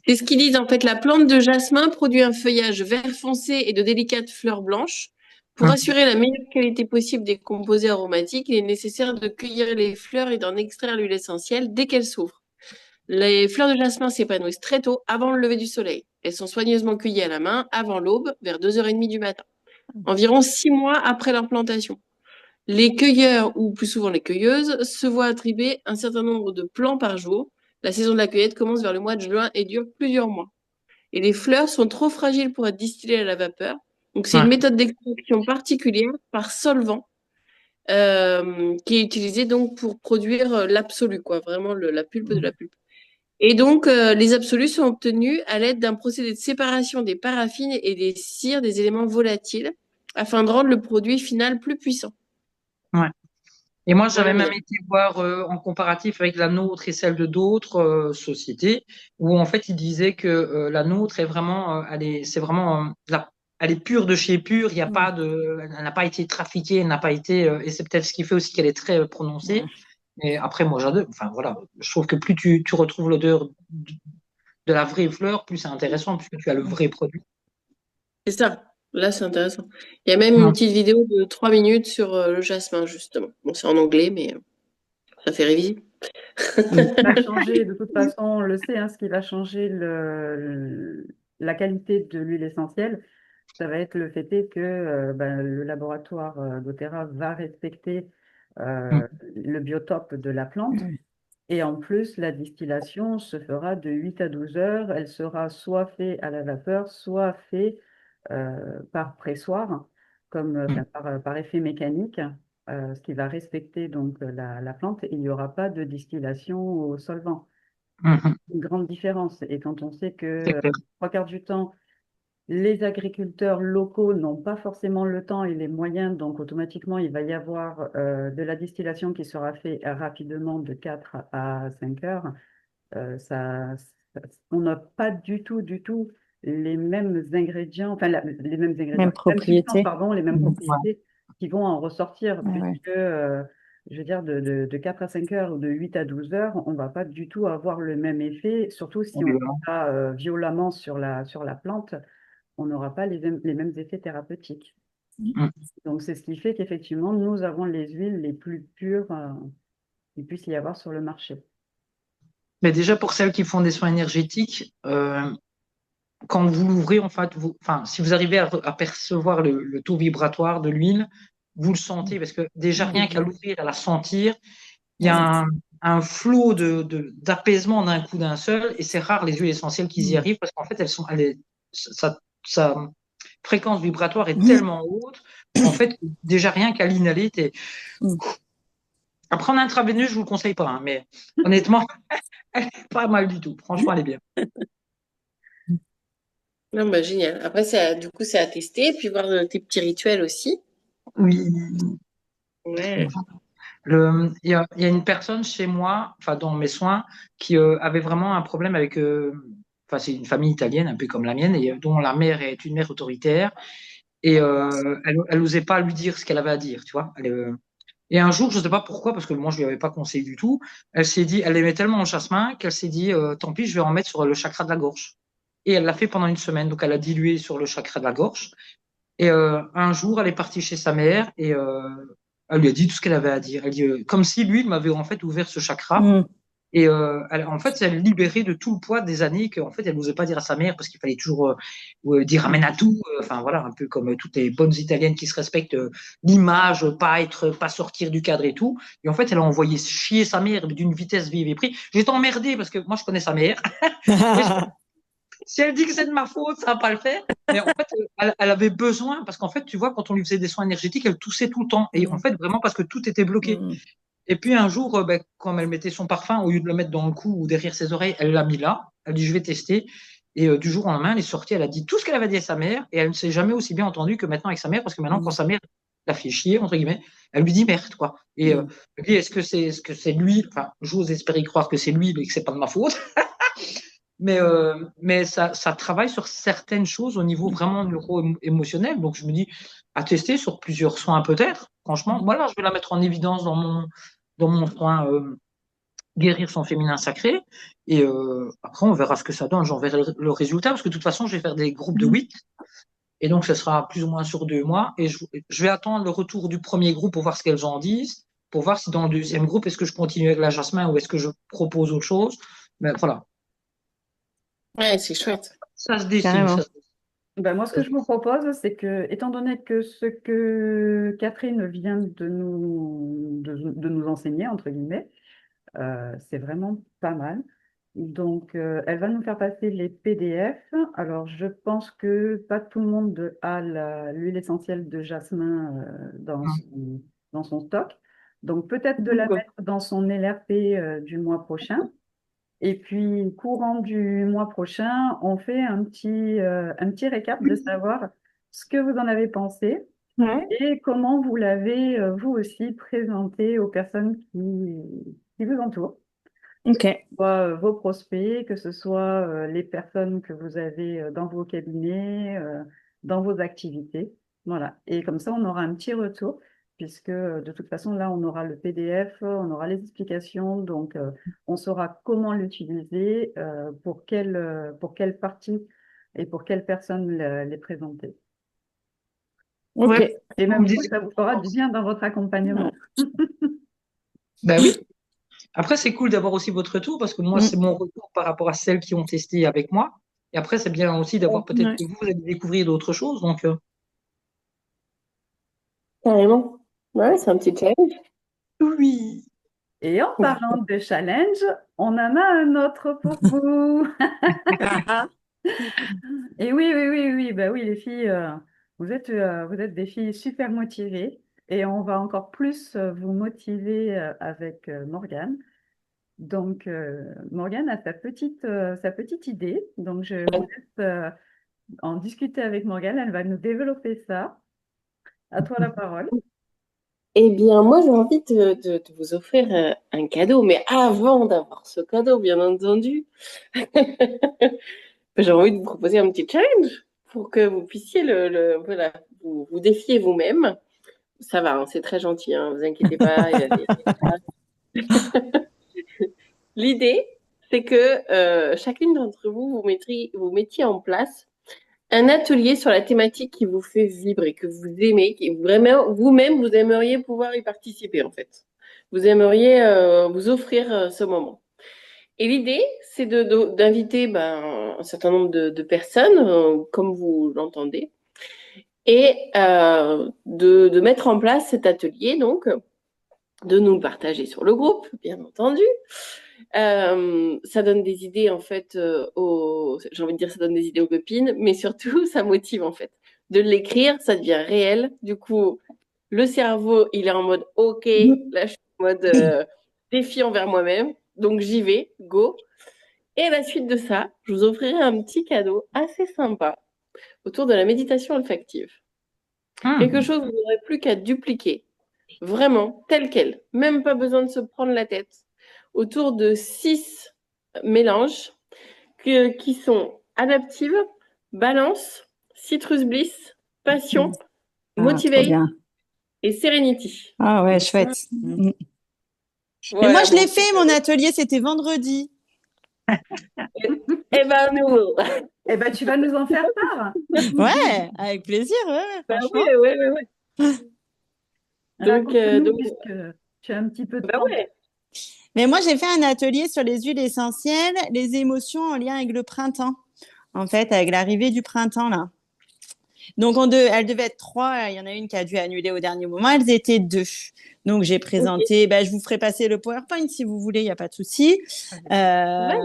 C'est ce qu'ils disent. En fait, la plante de jasmin produit un feuillage vert foncé et de délicates fleurs blanches. Pour assurer la meilleure qualité possible des composés aromatiques, il est nécessaire de cueillir les fleurs et d'en extraire l'huile essentielle dès qu'elles s'ouvrent. Les fleurs de jasmin s'épanouissent très tôt, avant le lever du soleil. Elles sont soigneusement cueillies à la main, avant l'aube, vers 2h30 du matin, environ 6 mois après leur plantation. Les cueilleurs, ou plus souvent les cueilleuses, se voient attribuer un certain nombre de plants par jour. La saison de la cueillette commence vers le mois de juin et dure plusieurs mois. Et les fleurs sont trop fragiles pour être distillées à la vapeur. Donc, c'est une méthode d'extraction particulière par solvant qui est utilisée donc pour produire l'absolu, quoi, vraiment la pulpe de la pulpe. Et donc, les absolus sont obtenus à l'aide d'un procédé de séparation des paraffines et des cires des éléments volatiles afin de rendre le produit final plus puissant. Ouais. Et moi, j'avais Voilà. même été voir en comparatif avec la nôtre et celle de d'autres sociétés, où en fait, ils disaient que la nôtre est vraiment, c'est vraiment, elle est pure de chez pure. Il y a pas elle n'a pas été trafiquée, elle n'a pas été, et c'est peut-être ce qui fait aussi qu'elle est très prononcée. Et après, moi, j'adore. Enfin voilà, je trouve que plus tu retrouves l'odeur de la vraie fleur, plus c'est intéressant, puisque tu as le vrai produit. C'est ça. Là, c'est intéressant. Il y a même une petite vidéo de 3 minutes sur le jasmin, justement. Bon, c'est en anglais, mais ça fait réviser. Ce qui va changer, de toute façon, on le sait, hein, ce qui va changer la qualité de l'huile essentielle, ça va être le fait est que le laboratoire doTERRA va respecter le biotope de la plante. Et en plus, la distillation se fera de 8 à 12 heures. Elle sera soit faite à la vapeur, soit faite par pressoir, par effet mécanique, ce qui va respecter donc la plante. Et il n'y aura pas de distillation au solvant. Une grande différence. Et quand on sait que C'est clair. 3 quarts du temps, les agriculteurs locaux n'ont pas forcément le temps et les moyens, donc automatiquement, il va y avoir de la distillation qui sera faite rapidement de 4 à 5 heures. On n'a pas du tout les mêmes ingrédients, enfin les mêmes ingrédients, Même propriétés. substances, pardon, les mêmes Ouais. propriétés qui vont en ressortir, Ouais, ouais. puisque je veux dire, de 4 à 5 heures ou de 8 à 12 heures, on ne va pas du tout avoir le même effet, surtout si on Évidemment. va violemment sur la plante, on n'aura pas les mêmes effets thérapeutiques. Donc, c'est ce qui fait qu'effectivement, nous avons les huiles les plus pures qu'il puisse y avoir sur le marché. Mais déjà, pour celles qui font des soins énergétiques, quand vous l'ouvrez, en fait, si vous arrivez à percevoir le taux vibratoire de l'huile, vous le sentez, parce que déjà, rien qu'à l'ouvrir, à la sentir, il y a un flot d'apaisement d'un coup d'un seul, et c'est rare les huiles essentielles qui y arrivent, parce qu'en fait, sa fréquence vibratoire est tellement haute, qu'en fait, déjà rien qu'à l'inhaler, à prendre un intraveineux, je vous le conseille pas, hein, mais honnêtement, elle est pas mal du tout. Franchement, elle est bien. Non, bah, génial. Après, du coup, c'est à tester, puis voir tes petits rituels aussi. Oui. Ouais. Il y a une personne chez moi, enfin dans mes soins, qui avait vraiment un problème avec. C'est une famille italienne, un peu comme la mienne, et dont la mère est une mère autoritaire, et elle n'osait pas lui dire ce qu'elle avait à dire, tu vois. Et un jour, je ne sais pas pourquoi, parce que moi je lui avais pas conseillé du tout, elle aimait tellement le jasmin qu'elle s'est dit, tant pis, je vais en mettre sur le chakra de la gorge. Et elle l'a fait pendant une semaine, donc elle a dilué sur le chakra de la gorge. Et un jour, elle est partie chez sa mère et elle lui a dit tout ce qu'elle avait à dire. Elle dit comme si lui, il m'avait en fait ouvert ce chakra. Et en fait, elle libérait de tout le poids des années qu'en fait, elle n'osait pas dire à sa mère parce qu'il fallait toujours dire amen à tout. Enfin voilà, un peu comme toutes les bonnes Italiennes qui se respectent l'image, pas sortir du cadre et tout. Et en fait, elle a envoyé chier sa mère d'une vitesse vive et prise. J'étais emmerdé parce que moi, je connais sa mère. Et si elle dit que c'est de ma faute, ça va pas le faire. Mais en fait, elle avait besoin parce qu'en fait, tu vois, quand on lui faisait des soins énergétiques, elle toussait tout le temps. Et en fait, vraiment parce que tout était bloqué. Et puis un jour, ben, quand elle mettait son parfum, au lieu de le mettre dans le cou ou derrière ses oreilles, elle l'a mis là. Elle dit, je vais tester. Et du jour au lendemain, elle est sortie, elle a dit tout ce qu'elle avait dit à sa mère. Et elle ne s'est jamais aussi bien entendue que maintenant avec sa mère, parce que maintenant, quand sa mère la fait chier, entre guillemets, elle lui dit merde, quoi. Et elle dit, est-ce que c'est lui? Enfin, j'ose espérer croire que c'est lui, mais que c'est pas de ma faute. Mais ça travaille sur certaines choses au niveau vraiment neuro-émotionnel. Donc, je me dis, à tester sur plusieurs soins peut-être. Franchement, voilà, je vais la mettre en évidence dans mon soin guérir son féminin sacré. Et après, on verra ce que ça donne. J'en verrai le résultat, parce que de toute façon, je vais faire des groupes de 8. Et donc, ce sera plus ou moins sur 2 mois. Et je vais attendre le retour du premier groupe pour voir ce qu'elles en disent, pour voir si dans le deuxième groupe, est-ce que je continue avec la jasmin ou est-ce que je propose autre chose. Mais voilà, Ouais, c'est chouette. ça se dessine. Carrément. Ça se dessine. Ben, moi, ce que je vous propose, c'est que, étant donné que ce que Catherine vient de nous enseigner, entre guillemets, c'est vraiment pas mal. Donc, elle va nous faire passer les PDF. Alors, je pense que pas tout le monde a l'huile essentielle de jasmin dans son stock. Donc, peut-être de la mettre dans son LRP du mois prochain. Et puis, courant du mois prochain, on fait un petit récap de savoir ce que vous en avez pensé Ouais. et comment vous l'avez, vous aussi, présenté aux personnes qui vous entourent. Ok. Que ce soit vos prospects, que ce soit les personnes que vous avez dans vos cabinets, dans vos activités. Voilà. Et comme ça, on aura un petit retour, puisque de toute façon, là, on aura le PDF, on aura les explications, donc on saura comment l'utiliser, pour quelle partie et pour quelle personne les présenter. Ok. Ouais. Et Vous même me vous, dites ce ça que vous vous en fera du pensez. bien dans votre accompagnement. Ben oui. Après, c'est cool d'avoir aussi votre retour parce que moi, c'est mon retour par rapport à celles qui ont testé avec moi. Et après, c'est bien aussi d'avoir peut-être Ouais. que vous allez découvrir d'autres choses. Donc, Carrément. Ouais, c'est un petit challenge. oui. Et en parlant de challenge, on en a un autre pour vous. Et oui, oui, oui, oui, bah oui, les filles, vous êtes des filles super motivées et on va encore plus vous motiver avec Morgane. Donc, Morgane a sa petite idée. Donc, je vous laisse en discuter avec Morgane. Elle va nous développer ça. À toi la parole. Eh bien, moi, j'ai envie de vous offrir un cadeau. Mais avant d'avoir ce cadeau, bien entendu, j'ai envie de vous proposer un petit challenge pour que vous puissiez voilà, vous défier vous-même. Ça va, hein, c'est très gentil, hein, vous inquiétez pas. L'idée, c'est que chacune d'entre vous, vous mettiez en place un atelier sur la thématique qui vous fait vibrer, que vous aimez, qui vraiment vous-même vous aimeriez pouvoir y participer en fait. Vous aimeriez vous offrir ce moment. Et l'idée, c'est d'inviter un certain nombre de personnes, comme vous l'entendez, et de mettre en place cet atelier, donc, de nous le partager sur le groupe, bien entendu. Ça donne des idées en fait j'ai envie de dire ça donne des idées aux copines, mais surtout ça motive en fait. De l'écrire, ça devient réel. Du coup, le cerveau, il est en mode OK, là je suis en mode défi envers moi-même, donc j'y vais, go. Et à la suite de ça, je vous offrirai un petit cadeau assez sympa autour de la méditation olfactive. Quelque chose que vous n'aurez plus qu'à dupliquer, vraiment, tel quel, même pas besoin de se prendre la tête, autour de 6 mélanges qui sont adaptives, balance, citrus bliss, passion, Trop motivate bien. et serenity. Ah ouais, chouette. Mais Voilà, moi, je l'ai bon, fait, mon atelier, c'était vendredi. Eh ben, nous. Eh ben, tu vas nous en faire part. Ouais, avec plaisir, ouais, Bah franchement. oui, ouais. Donc, Raconte-nous, puisque tu as un petit peu de bah temps. ouais. Mais moi, j'ai fait un atelier sur les huiles essentielles, les émotions en lien avec le printemps. En fait, avec l'arrivée du printemps, là. Donc, elles devaient être trois. Il y en a une qui a dû annuler au dernier moment. Elles étaient deux. Donc, j'ai présenté. Je vous ferai passer le PowerPoint si vous voulez. Il n'y a pas de souci. Ouais.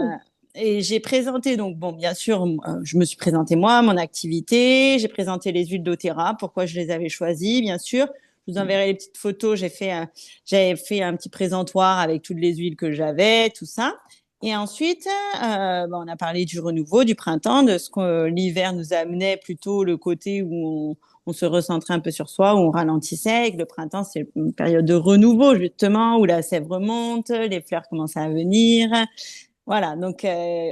Et j'ai présenté. Donc, bon, bien sûr, je me suis présentée moi, mon activité. J'ai présenté les huiles doTERRA, pourquoi je les avais choisies, bien sûr. Je vous enverrai les petites photos. J'avais fait un petit présentoir avec toutes les huiles que j'avais, tout ça. Et ensuite, on a parlé du renouveau, du printemps, de ce que l'hiver nous amenait plutôt le côté où on se recentrait un peu sur soi, où on ralentissait. Et que le printemps, c'est une période de renouveau, justement, où la sève remonte, les fleurs commencent à venir. Voilà, donc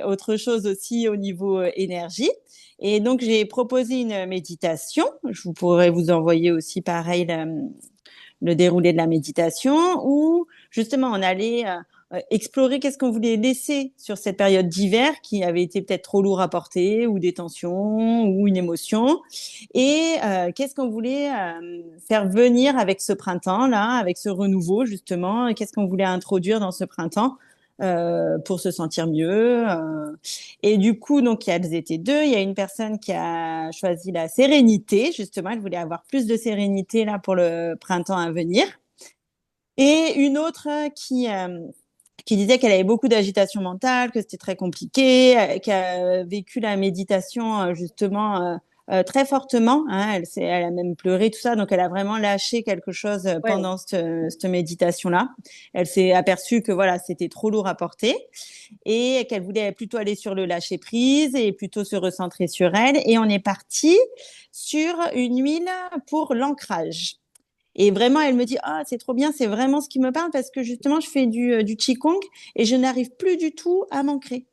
autre chose aussi au niveau énergie. Et donc, j'ai proposé une méditation. Je pourrais vous envoyer aussi, pareil, le déroulé de la méditation, où justement, on allait explorer qu'est-ce qu'on voulait laisser sur cette période d'hiver qui avait été peut-être trop lourd à porter, ou des tensions, ou une émotion, et qu'est-ce qu'on voulait faire venir avec ce printemps-là, avec ce renouveau justement, et qu'est-ce qu'on voulait introduire dans ce printemps pour se sentir mieux. Et du coup, donc, elles étaient deux. Il y a une personne qui a choisi la sérénité, justement. Elle voulait avoir plus de sérénité là pour le printemps à venir. Et une autre qui disait qu'elle avait beaucoup d'agitation mentale, que c'était très compliqué, qui a vécu la méditation justement très fortement. Hein, elle a même pleuré, tout ça. Donc, elle a vraiment lâché quelque chose pendant cette méditation-là. Elle s'est aperçue que voilà, c'était trop lourd à porter et qu'elle voulait plutôt aller sur le lâcher-prise et plutôt se recentrer sur elle. Et on est parti sur une huile pour l'ancrage. Et vraiment, elle me dit, ah, c'est trop bien, c'est vraiment ce qui me parle parce que justement, je fais du Qigong et je n'arrive plus du tout à m'ancrer.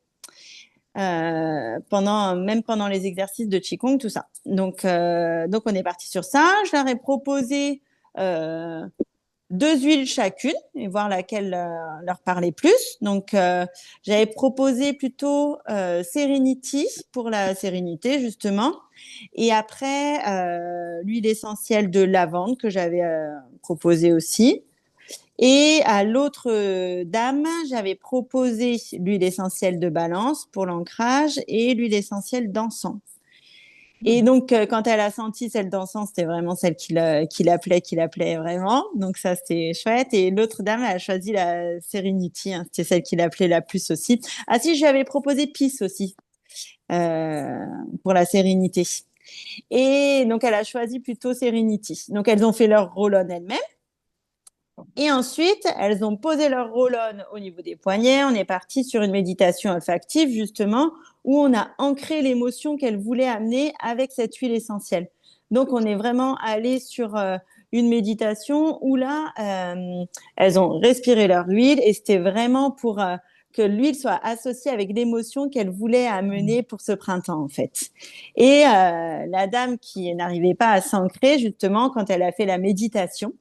Même pendant les exercices de Qigong, tout ça. Donc, on est parti sur ça. Je leur ai proposé 2 huiles chacune et voir laquelle leur parlait plus. Donc, j'avais proposé plutôt Serenity pour la sérénité, justement. Et après, l'huile essentielle de lavande que j'avais proposée aussi. Et à l'autre dame, j'avais proposé l'huile essentielle de balance pour l'ancrage et l'huile essentielle d'encens. Et donc, quand elle a senti celle d'encens, c'était vraiment celle qui l'appelait vraiment. Donc ça, c'était chouette. Et l'autre dame, elle a choisi la Serenity. Hein. C'était celle qui l'appelait la plus aussi. Ah si, je lui avais proposé Peace aussi pour la sérénité. Et donc, elle a choisi plutôt Serenity. Donc, elles ont fait leur roll-on elles-mêmes. Et ensuite, elles ont posé leur roll-on au niveau des poignets. On est parti sur une méditation olfactive, justement, où on a ancré l'émotion qu'elles voulaient amener avec cette huile essentielle. Donc, on est vraiment allé sur une méditation où là, elles ont respiré leur huile et c'était vraiment pour que l'huile soit associée avec l'émotion qu'elles voulaient amener pour ce printemps, en fait. Et la dame qui n'arrivait pas à s'ancrer, justement, quand elle a fait la méditation,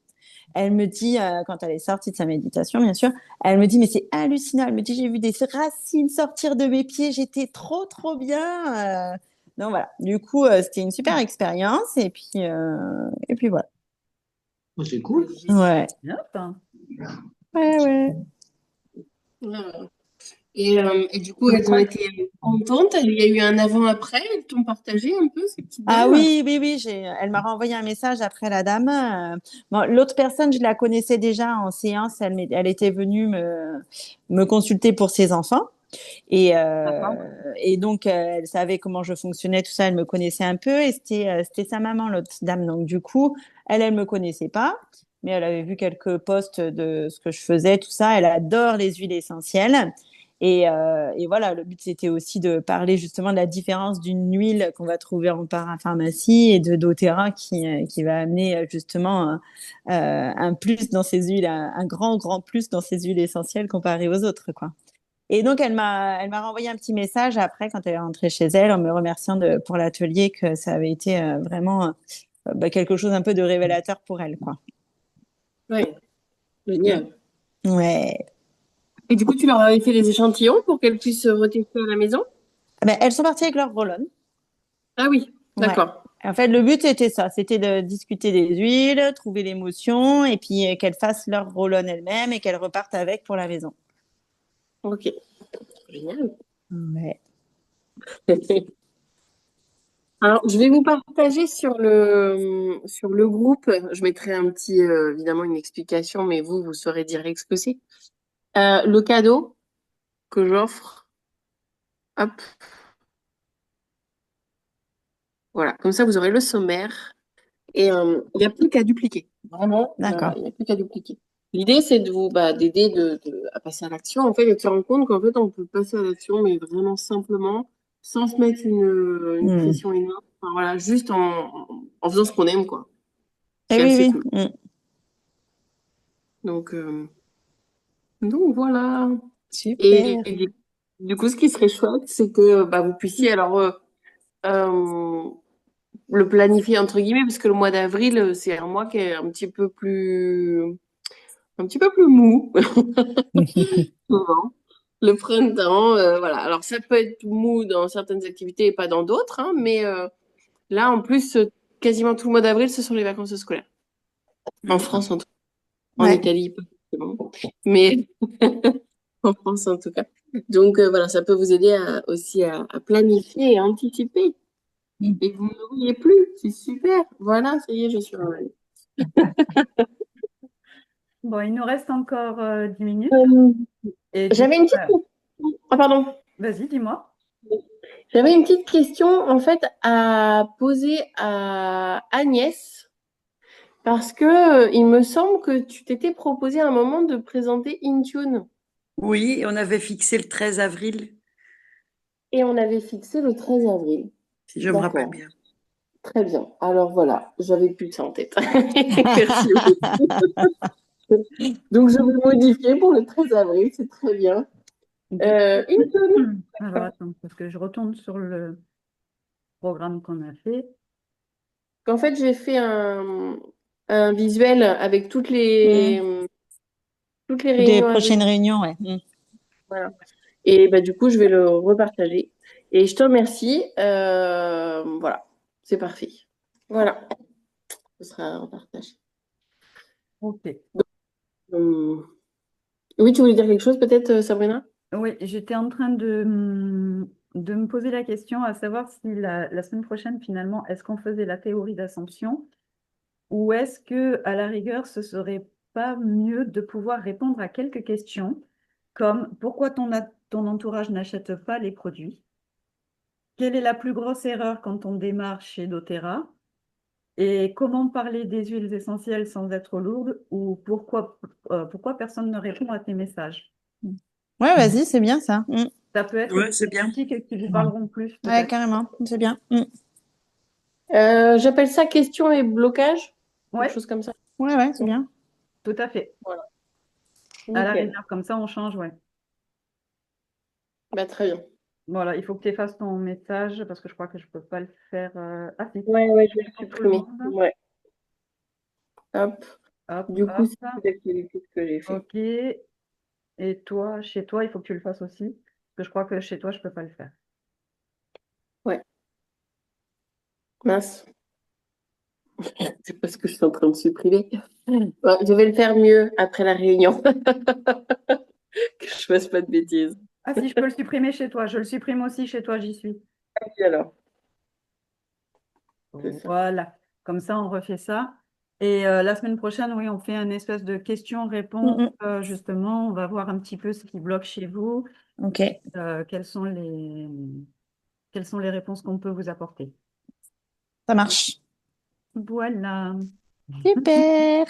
elle me dit, quand elle est sortie de sa méditation, bien sûr, elle me dit, mais c'est hallucinant. Elle me dit, j'ai vu des racines sortir de mes pieds. J'étais trop, trop bien. Donc voilà. Du coup, c'était une super expérience. Et puis voilà. Oh, c'est cool. Ouais. Hop. Ouais. Et du coup, elles ont été contentes. Il y a eu un avant-après. Elles t'ont partagé un peu ces petites Ah dames. oui. Elle m'a renvoyé un message après la dame. Bon, l'autre personne, je la connaissais déjà en séance. Elle était venue me consulter pour ses enfants. Et donc, elle savait comment je fonctionnais, tout ça. Elle me connaissait un peu. Et c'était sa maman, l'autre dame. Donc, du coup, elle me connaissait pas. Mais elle avait vu quelques posts de ce que je faisais, tout ça. Elle adore les huiles essentielles. Et voilà, le but, c'était aussi de parler justement de la différence d'une huile qu'on va trouver en parapharmacie et de doTERRA qui va amener justement un plus dans ces huiles, un grand, grand plus dans ces huiles essentielles comparé aux autres, quoi. Et donc, elle m'a renvoyé un petit message après, quand elle est rentrée chez elle, en me remerciant pour l'atelier, que ça avait été vraiment quelque chose un peu de révélateur pour elle, quoi. Oui, génial. Ouais. Et du coup, tu leur avais fait les échantillons pour qu'elles puissent retester à la maison? Ben, elles sont parties avec leur roll-on. Ah oui, Ouais. d'accord. En fait, le but, c'était ça. C'était de discuter des huiles, trouver l'émotion et puis qu'elles fassent leur roll-on elles-mêmes et qu'elles repartent avec pour la maison. Ok. Génial. Ouais. Alors, je vais vous partager sur le groupe. Je mettrai évidemment une explication, mais vous saurez direct ce que c'est. Le cadeau que j'offre. Hop. Voilà. Comme ça, vous aurez le sommaire. Et il n'y a plus qu'à dupliquer. Vraiment, D'accord. il n'y a plus qu'à dupliquer. L'idée, c'est de vous d'aider à passer à l'action, en fait, et de se rendre compte qu'en fait, on peut passer à l'action, mais vraiment simplement, sans se mettre une Mm. pression énorme. Enfin, voilà, juste en faisant ce qu'on aime, quoi. Eh C'est oui, assez oui. cool. Donc voilà. Et, Super. et du coup, ce qui serait chouette, c'est que vous puissiez alors euh, le planifier entre guillemets, parce que le mois d'avril, c'est un mois qui est un petit peu plus mou, souvent. Le printemps, voilà. Alors ça peut être mou dans certaines activités et pas dans d'autres, hein, mais là, en plus, quasiment tout le mois d'avril, ce sont les vacances scolaires. En France, en tout cas. En Ouais. Italie, pas forcément. Mais en France, en tout cas. Donc voilà, ça peut vous aider aussi à planifier et à anticiper. Mm. Et vous ne m'oubliez plus, c'est super. Voilà, ça y est, je suis en ligne. Bon, il nous reste encore 10 minutes. Euh, Et du J'avais coup, une petite question. Ah, pardon. vas-y, dis-moi. J'avais une petite question en fait à poser à Agnès parce que il me semble que tu t'étais proposé à un moment de présenter Intune Oui, on avait fixé le 13 avril, et on avait fixé le 13 avril. si je me rappelle D'accord, bien. très bien. Alors voilà, j'avais plus ça en tête. Merci beaucoup. Donc je vais modifier pour le 13 avril, c'est très bien. Intune. Alors, attends, parce que je retourne sur le programme qu'on a fait. En fait, j'ai fait un visuel avec Mm. toutes les Des réunions à venir. prochaines réunions, ouais. Mm. Voilà. Et du coup, je vais le repartager. Et je te remercie. Voilà, c'est parfait. Voilà, ce sera repartagé. Ok. Hum, Oui, tu voulais dire quelque chose peut-être, Sabrina? Oui, j'étais en train de me poser la question à savoir si la semaine prochaine, finalement, est-ce qu'on faisait la théorie d'Assomption ou est-ce que, à la rigueur, ce serait pas mieux de pouvoir répondre à quelques questions comme pourquoi ton entourage n'achète pas les produits? Quelle est la plus grosse erreur quand on démarre chez doTERRA? Et comment parler des huiles essentielles sans être lourde? Ou pourquoi personne ne répond à tes messages? Ouais, vas-y, c'est bien ça. Mm. Ça peut être Ouais, des c'est bien. thématiques qui vous parleront plus, Ouais, peut-être. carrément, c'est bien. Mm. J'appelle ça question et blocage, Oui, quelque chose comme ça. Ouais, ouais, c'est bien. tout à fait. Voilà, À la nickel. rigueur, comme ça, on change, ouais. Très bien. Voilà, il faut que tu effaces ton message parce que je crois que je peux pas le faire. Ah si, Ouais, je vais le pour tout le supprimer. monde. Ouais. Hop. Hop, Du coup, hop. c'est toute l'activité que j'ai fait. Ok. Et toi, chez toi, il faut que tu le fasses aussi. Parce que je crois que chez toi, je peux pas le faire. Ouais. Mince. C'est parce que je suis en train de supprimer. Ouais, je vais le faire mieux après la réunion. Que je fasse pas de bêtises. Ah si, je peux le supprimer chez toi. Je le supprime aussi chez toi, j'y suis. Et alors, c'est ça. Voilà. Comme ça, on refait ça. Et la semaine prochaine, oui, on fait un espèce de questions-réponses. Mm, Justement, on va voir un petit peu ce qui bloque chez vous. Ok, Quelles sont les réponses qu'on peut vous apporter. ça marche. Voilà. Super.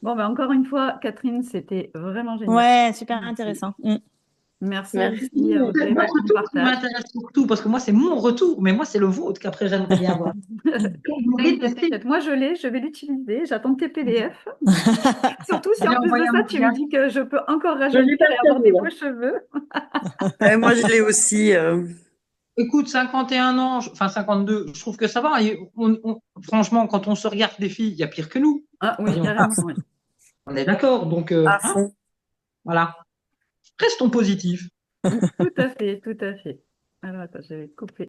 Bon, ben encore une fois, Catherine, c'était vraiment génial. Ouais, super Merci. intéressant. Mm. Merci Merci. aussi à Audrey Votre pour ton retour qui partage. m'intéresse surtout, parce que moi, c'est mon retour, mais moi, c'est le vôtre qu'après, j'aimerais bien avoir. Vous l'avez testé? T'inquiète, moi je vais l'utiliser, j'attends tes PDF. Surtout si J'ai en plus de envoyé un ça, tu me message. dis que je peux encore Je rajeunir l'ai et avoir des partagé là. beaux cheveux. Moi, je l'ai aussi. Écoute, 51 ans, enfin 52, je trouve que ça va. Et franchement, quand on se regarde les filles, il y a pire que nous. Ah oui, Voyons. carrément, oui. On est d'accord. Donc, À hein, fond. voilà. Restons positifs. Tout à fait, tout à fait. Alors attends, je vais couper.